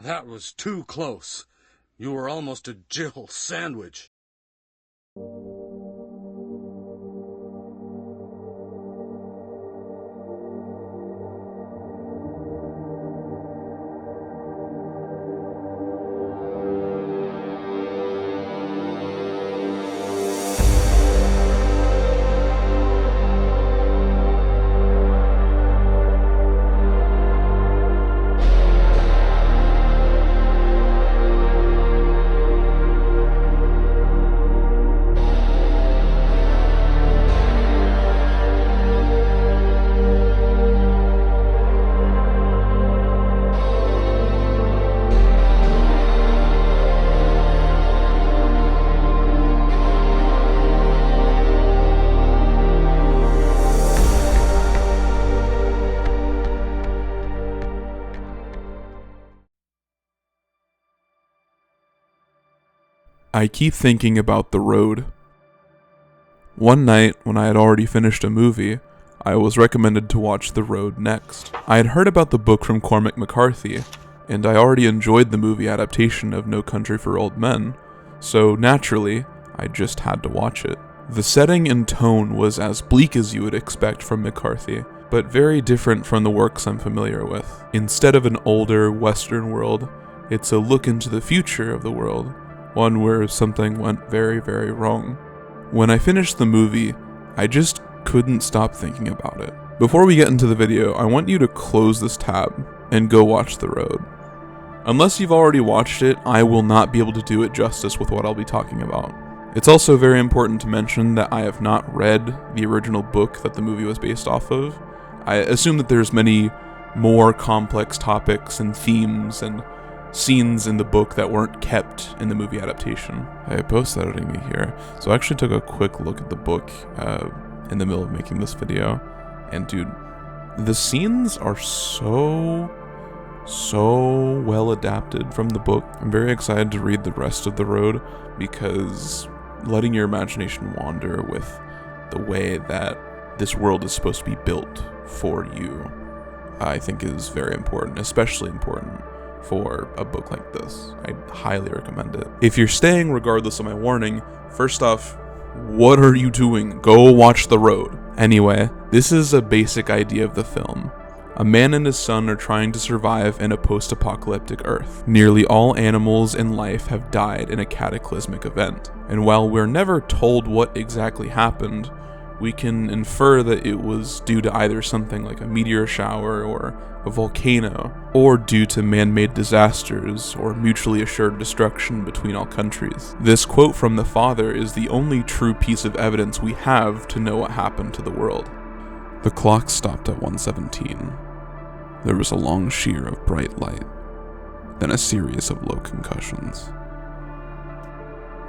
That was too close. You were almost a Jill sandwich. I keep thinking about The Road. One night, when I had already finished a movie, I was recommended to watch The Road next. I had heard about the book from Cormac McCarthy, and I already enjoyed the movie adaptation of No Country for Old Men, so naturally, I just had to watch it. The setting and tone was as bleak as you would expect from McCarthy, but very different from the works I'm familiar with. Instead of an older Western world, it's a look into the future of the world, one where something went very, very wrong. When I finished the movie, I just couldn't stop thinking about it. Before we get into the video, I want you to close this tab and go watch The Road. Unless you've already watched it, I will not be able to do it justice with what I'll be talking about. It's also very important to mention that I have not read the original book that the movie was based off of. I assume that there's many more complex topics and themes and scenes in the book that weren't kept in the movie adaptation. I post-editing me here, so I actually took a quick look at the book in the middle of making this video, and dude, the scenes are so well adapted from the book. I'm very excited to read the rest of The Road, because letting your imagination wander with the way that this world is supposed to be built for you, I think is very important, especially important for a book like this. I highly recommend it. If you're staying regardless of my warning, first off, what are you doing? Go watch The Road. Anyway, this is a basic idea of the film. A man and his son are trying to survive in a post-apocalyptic Earth. Nearly all animals in life have died in a cataclysmic event, and while we're never told what exactly happened, we can infer that it was due to either something like a meteor shower or a volcano, or due to man-made disasters or mutually assured destruction between all countries. This quote from the father is the only true piece of evidence we have to know what happened to the world. The clock stopped at 1:17. There was a long sheer of bright light, then a series of low concussions.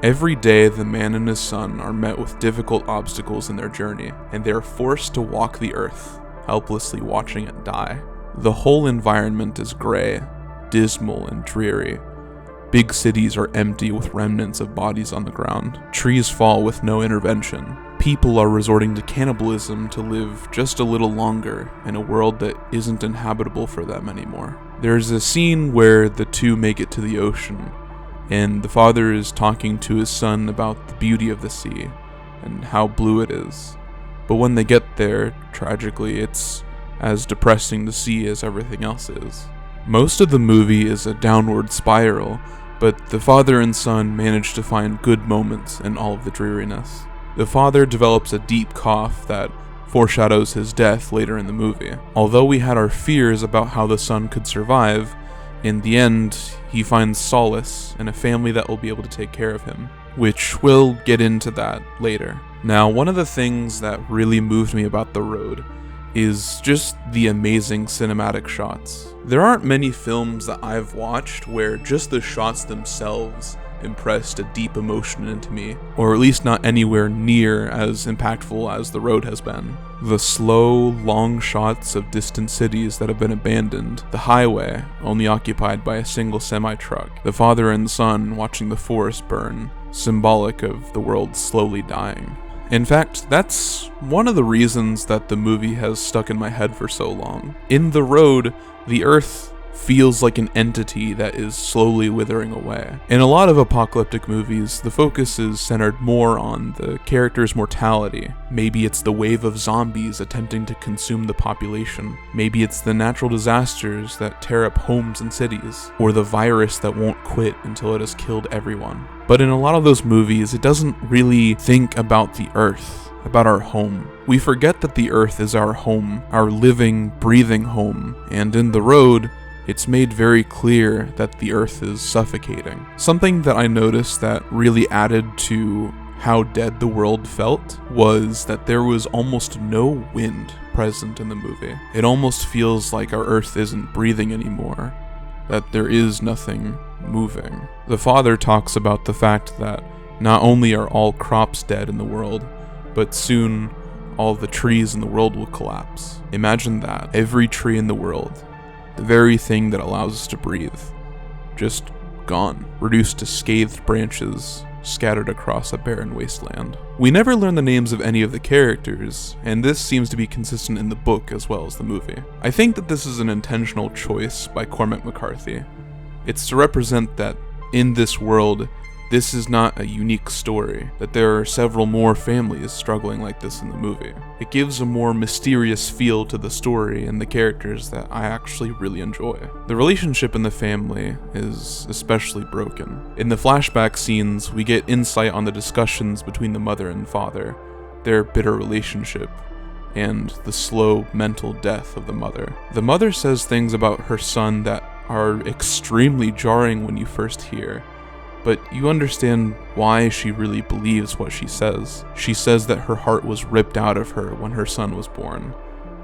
Every day, the man and his son are met with difficult obstacles in their journey, and they are forced to walk the earth, helplessly watching it die. The whole environment is gray, dismal, and dreary. Big cities are empty with remnants of bodies on the ground. Trees fall with no intervention. People are resorting to cannibalism to live just a little longer in a world that isn't inhabitable for them anymore. There's a scene where the two make it to the ocean, and the father is talking to his son about the beauty of the sea and how blue it is. But when they get there, tragically, it's as depressing to see as everything else is. Most of the movie is a downward spiral, but the father and son manage to find good moments in all of the dreariness. The father develops a deep cough that foreshadows his death later in the movie. Although we had our fears about how the son could survive, in the end, he finds solace in a family that will be able to take care of him, which we'll get into that later. Now, one of the things that really moved me about The Road is just the amazing cinematic shots. There aren't many films that I've watched where just the shots themselves impressed a deep emotion into me, or at least not anywhere near as impactful as The Road has been. The slow, long shots of distant cities that have been abandoned, the highway only occupied by a single semi-truck, the father and son watching the forest burn, symbolic of the world slowly dying. In fact, that's one of the reasons that the movie has stuck in my head for so long. In The Road, the Earth feels like an entity that is slowly withering away. In a lot of apocalyptic movies, the focus is centered more on the character's mortality. Maybe it's the wave of zombies attempting to consume the population. Maybe it's the natural disasters that tear up homes and cities, or the virus that won't quit until it has killed everyone. But in a lot of those movies, it doesn't really think about the Earth, about our home. We forget that the Earth is our home, our living, breathing home, and in The Road, it's made very clear that the Earth is suffocating. Something that I noticed that really added to how dead the world felt was that there was almost no wind present in the movie. It almost feels like our Earth isn't breathing anymore, that there is nothing moving. The father talks about the fact that not only are all crops dead in the world, but soon all the trees in the world will collapse. Imagine that. Every tree in the world, the very thing that allows us to breathe, just gone, reduced to scathed branches scattered across a barren wasteland. We never learn the names of any of the characters, and this seems to be consistent in the book as well as the movie. I think that this is an intentional choice by Cormac McCarthy. It's to represent that in this world, this is not a unique story, that there are several more families struggling like this in the movie. It gives a more mysterious feel to the story and the characters that I actually really enjoy. The relationship in the family is especially broken. In the flashback scenes, we get insight on the discussions between the mother and father, their bitter relationship, and the slow mental death of the mother. The mother says things about her son that are extremely jarring when you first hear, but you understand why she really believes what she says. She says that her heart was ripped out of her when her son was born,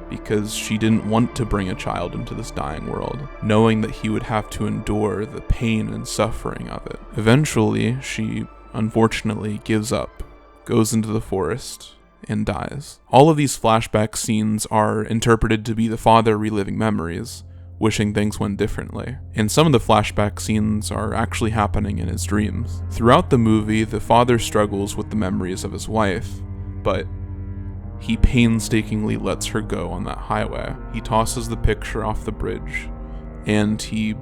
because she didn't want to bring a child into this dying world, knowing that he would have to endure the pain and suffering of it. Eventually, she unfortunately gives up, goes into the forest, and dies. All of these flashback scenes are interpreted to be the father reliving memories, wishing things went differently. And some of the flashback scenes are actually happening in his dreams. Throughout the movie, the father struggles with the memories of his wife, but he painstakingly lets her go on that highway. He tosses the picture off the bridge, and he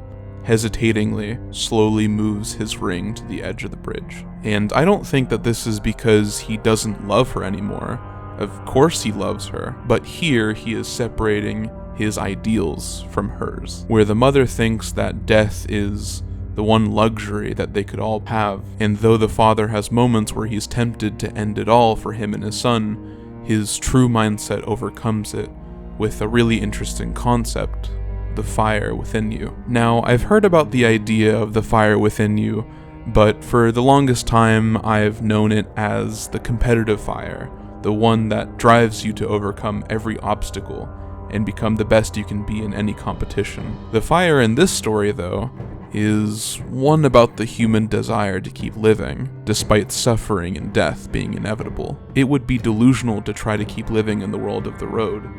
hesitatingly, slowly moves his ring to the edge of the bridge. And I don't think that this is because he doesn't love her anymore. Of course he loves her, but here he is separating his ideals from hers, where the mother thinks that death is the one luxury that they could all have, and though the father has moments where he's tempted to end it all for him and his son, his true mindset overcomes it with a really interesting concept: the fire within you. Now, I've heard about the idea of the fire within you, but for the longest time I've known it as the competitive fire, the one that drives you to overcome every obstacle and become the best you can be in any competition. The fire in this story, though, is one about the human desire to keep living, despite suffering and death being inevitable. It would be delusional to try to keep living in the world of The Road,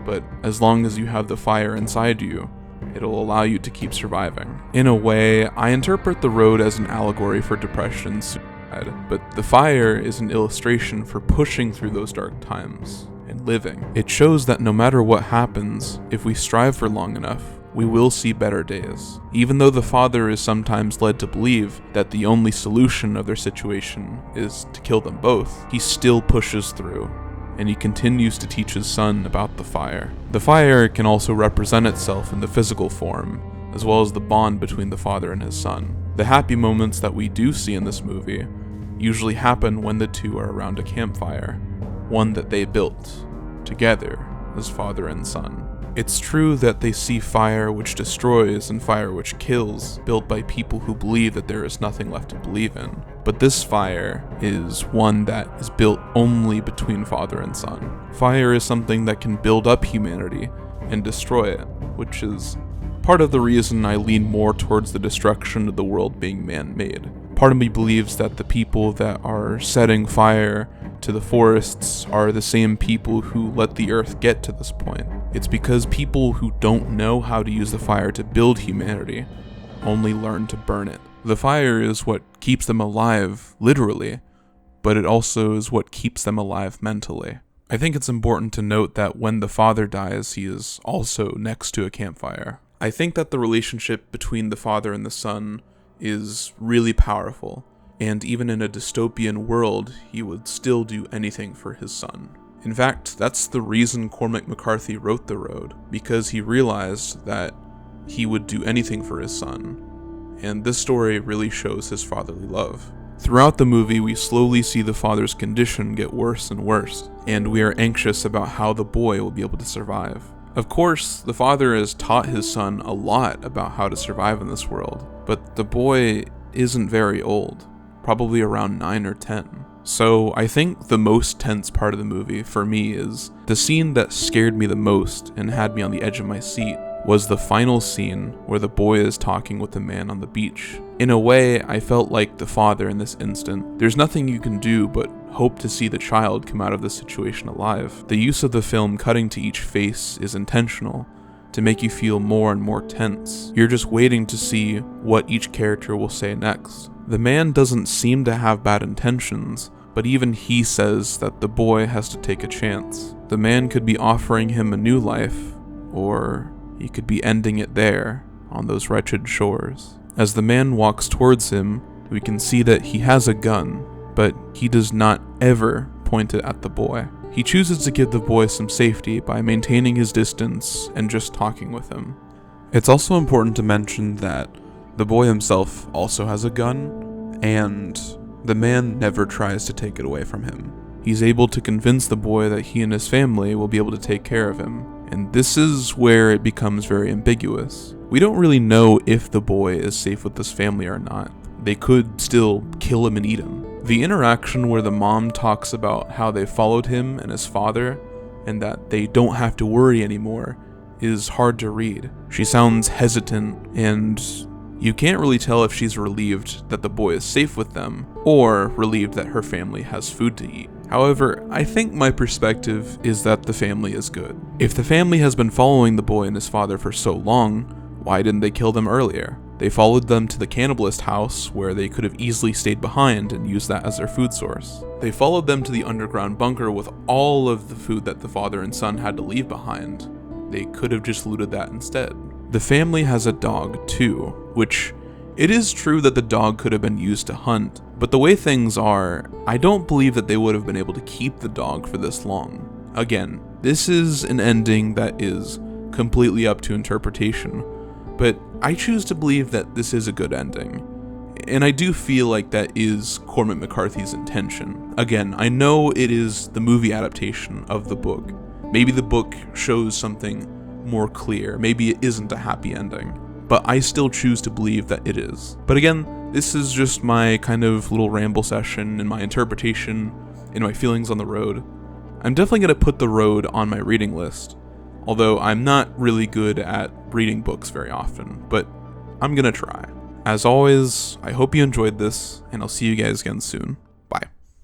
but as long as you have the fire inside you, it'll allow you to keep surviving. In a way, I interpret The Road as an allegory for depression and suicide, but the fire is an illustration for pushing through those dark times and living. It shows that no matter what happens, if we strive for long enough, we will see better days. Even though the father is sometimes led to believe that the only solution of their situation is to kill them both, he still pushes through, and he continues to teach his son about the fire. The fire can also represent itself in the physical form, as well as the bond between the father and his son. The happy moments that we do see in this movie usually happen when the two are around a campfire, one that they built together as father and son. It's true that they see fire which destroys and fire which kills, built by people who believe that there is nothing left to believe in. But this fire is one that is built only between father and son. Fire is something that can build up humanity and destroy it, which is part of the reason I lean more towards the destruction of the world being man-made. Part of me believes that the people that are setting fire to the forests are the same people who let the earth get to this point. It's because people who don't know how to use the fire to build humanity only learn to burn it. The fire is what keeps them alive, literally, but it also is what keeps them alive mentally. I think it's important to note that when the father dies, he is also next to a campfire. I think that the relationship between the father and the son is really powerful, and even in a dystopian world, he would still do anything for his son. In fact, that's the reason Cormac McCarthy wrote The Road, because he realized that he would do anything for his son, and this story really shows his fatherly love. Throughout the movie, we slowly see the father's condition get worse and worse, and we are anxious about how the boy will be able to survive. Of course, the father has taught his son a lot about how to survive in this world, but the boy isn't very old, probably around 9 or 10. So I think the most tense part of the movie for me is the scene that scared me the most and had me on the edge of my seat was the final scene where the boy is talking with the man on the beach. In a way, I felt like the father in this instant. There's nothing you can do but hope to see the child come out of this situation alive. The use of the film cutting to each face is intentional, to make you feel more and more tense. You're just waiting to see what each character will say next. The man doesn't seem to have bad intentions, but even he says that the boy has to take a chance. The man could be offering him a new life, or he could be ending it there, on those wretched shores. As the man walks towards him, we can see that he has a gun, but he does not ever point it at the boy. He chooses to give the boy some safety by maintaining his distance and just talking with him. It's also important to mention that the boy himself also has a gun, and the man never tries to take it away from him. He's able to convince the boy that he and his family will be able to take care of him, and this is where it becomes very ambiguous. We don't really know if the boy is safe with his family or not. They could still kill him and eat him. The interaction where the mom talks about how they followed him and his father, and that they don't have to worry anymore, is hard to read. She sounds hesitant, and you can't really tell if she's relieved that the boy is safe with them, or relieved that her family has food to eat. However, I think my perspective is that the family is good. If the family has been following the boy and his father for so long, why didn't they kill them earlier? They followed them to the cannibalist house, where they could have easily stayed behind and used that as their food source. They followed them to the underground bunker with all of the food that the father and son had to leave behind. They could have just looted that instead. The family has a dog too, which it is true that the dog could have been used to hunt, but the way things are, I don't believe that they would have been able to keep the dog for this long. Again, this is an ending that is completely up to interpretation, but I choose to believe that this is a good ending. And I do feel like that is Cormac McCarthy's intention. Again, I know it is the movie adaptation of the book. Maybe the book shows something more clear. Maybe it isn't a happy ending. But I still choose to believe that it is. But again, this is just my kind of little ramble session and my interpretation and my feelings on The Road. I'm definitely going to put The Road on my reading list, although I'm not really good at reading books very often, but I'm gonna try. As always, I hope you enjoyed this, and I'll see you guys again soon.